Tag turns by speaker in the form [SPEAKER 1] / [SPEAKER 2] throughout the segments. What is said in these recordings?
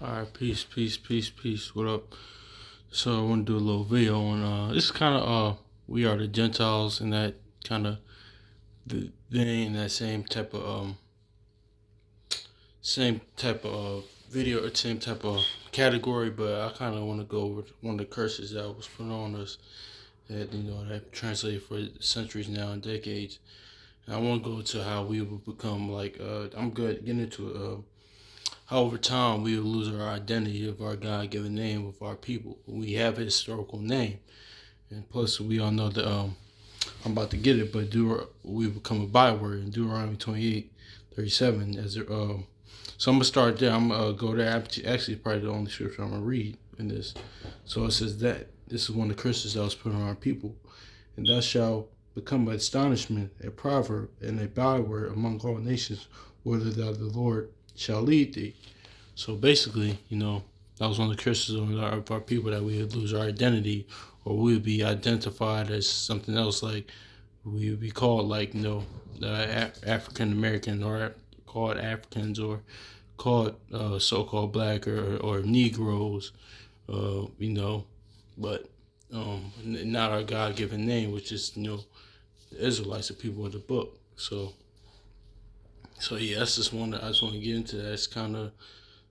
[SPEAKER 1] All right, peace, peace, peace, peace. What up? So I want to do a little video on this kind of we are the Gentiles and that kind of the thing, that same type of video or same type of category, but I kind of want to go over one of the curses that was put on us that that translated for centuries now and decades. And I want to go to how we will become like I'm good getting into it. How over time we will lose our identity of our God-given name of our people. We have a historical name, and plus we all know that I'm about to get it, but we become a byword in Deuteronomy 28:37. So I'm gonna start there. I'm gonna go there. Actually, probably the only scripture I'm gonna read in this. So it says that this is one of the curses that was put on our people, and thou shalt become an astonishment, a proverb, and a byword among all nations, whither thou the Lord shall lead thee. So basically, that was one of the curses of our people, that we would lose our identity, or we would be identified as something else. Like we would be called like the African American, or called Africans, or called so-called black, or Negroes, but not our God-given name, which is the Israelites, the people of the book. So yeah, that's just one that I just want to get into. That's kind of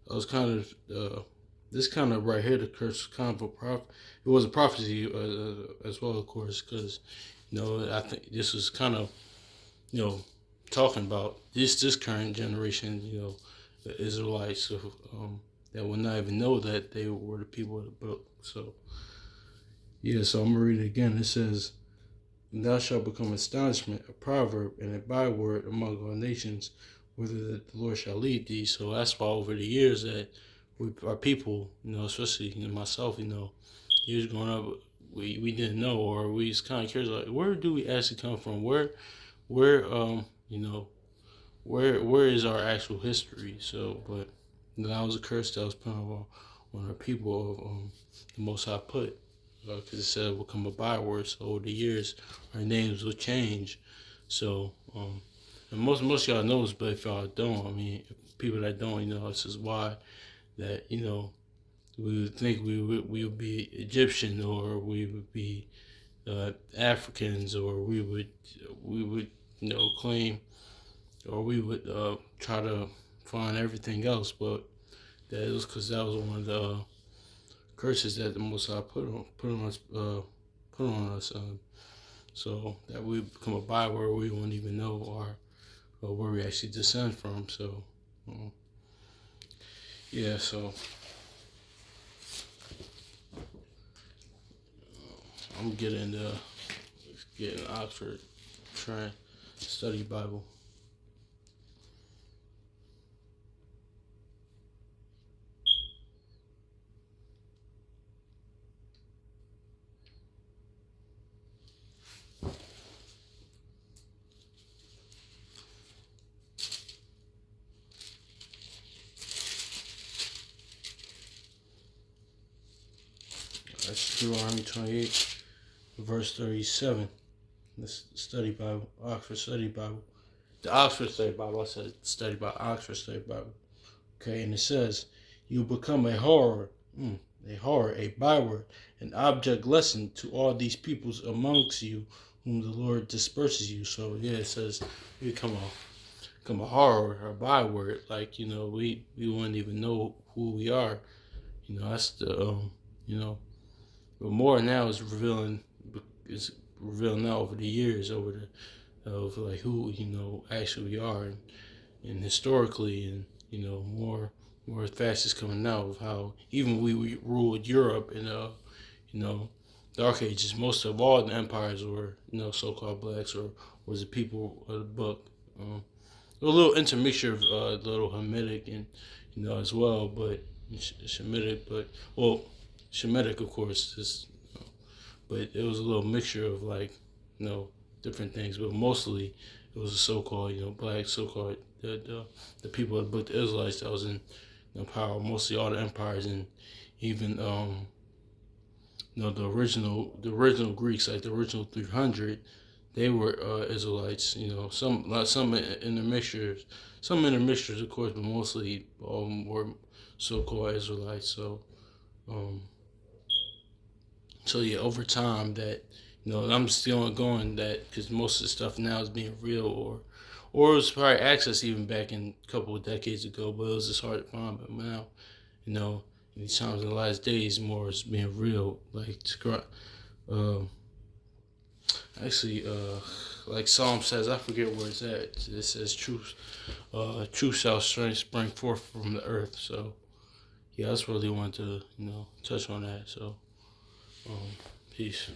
[SPEAKER 1] I was kind of this kind of right here. The curse was kind of a It was a prophecy as well, of course, because I think this was kind of you know talking about this current generation. The Israelites that would not even know that they were the people of the book. So yeah, so I'm gonna read it again. It says, "And thou shalt become astonishment, a proverb, and a byword among all nations, whither the Lord shall lead thee." So that's why over the years that our people, especially myself, years growing up, we didn't know, or we just kind of curious, like, where do we actually come from? Where where is our actual history? So, but that was a curse that was put on our people of the Most High put, because it said it will come a byword. So over the years, our names will change. So, and most of y'all knows, but if y'all don't, I mean, people that don't, this is why that we would think we would be Egyptian, or we would be Africans, or we would claim, or we would try to find everything else, but that was because that was one of the curses that the Most High put on us. So that we become a byword, we won't even know where we actually descend from. So yeah, so I'm getting Oxford trying to study Bible. That's Deuteronomy 28, verse 37. This study Bible, Oxford Study Bible. The Oxford Study Bible. I said study by Oxford Study Bible. Okay, and it says, "You become a horror, a byword, an object lesson to all these peoples amongst you, whom the Lord disperses you." So yeah, it says you become a horror, a byword. Like we wouldn't even know who we are. That's but more now is revealing now over the years, over the of like who actually we are, and historically, and more facts is coming out of how even we ruled Europe in Dark Ages. Most of all the empires were so-called blacks, or was the people of the book. A little intermixture of little Hamitic and as well, but Shemitic, but well, Shemitic of course is, but it was a little mixture of like different things, but mostly it was a so-called black, so-called the people of the book, the Israelites, that was in power. Mostly all the empires, and even the original Greeks, like the original 300, they were Israelites. You know, some intermixtures, some intermixtures, of course, but mostly were so-called Israelites. Um, so yeah, over time that I'm still going that because most of the stuff now is being real or it was probably access even back in a couple of decades ago, but it was just hard to find. But now, you know, these times in the last days, more is being real. Like uh, actually, like Psalm says, I forget where it's at. It says truth, truth shall spring forth from the earth. So yeah, I just really wanted to touch on that. So peace.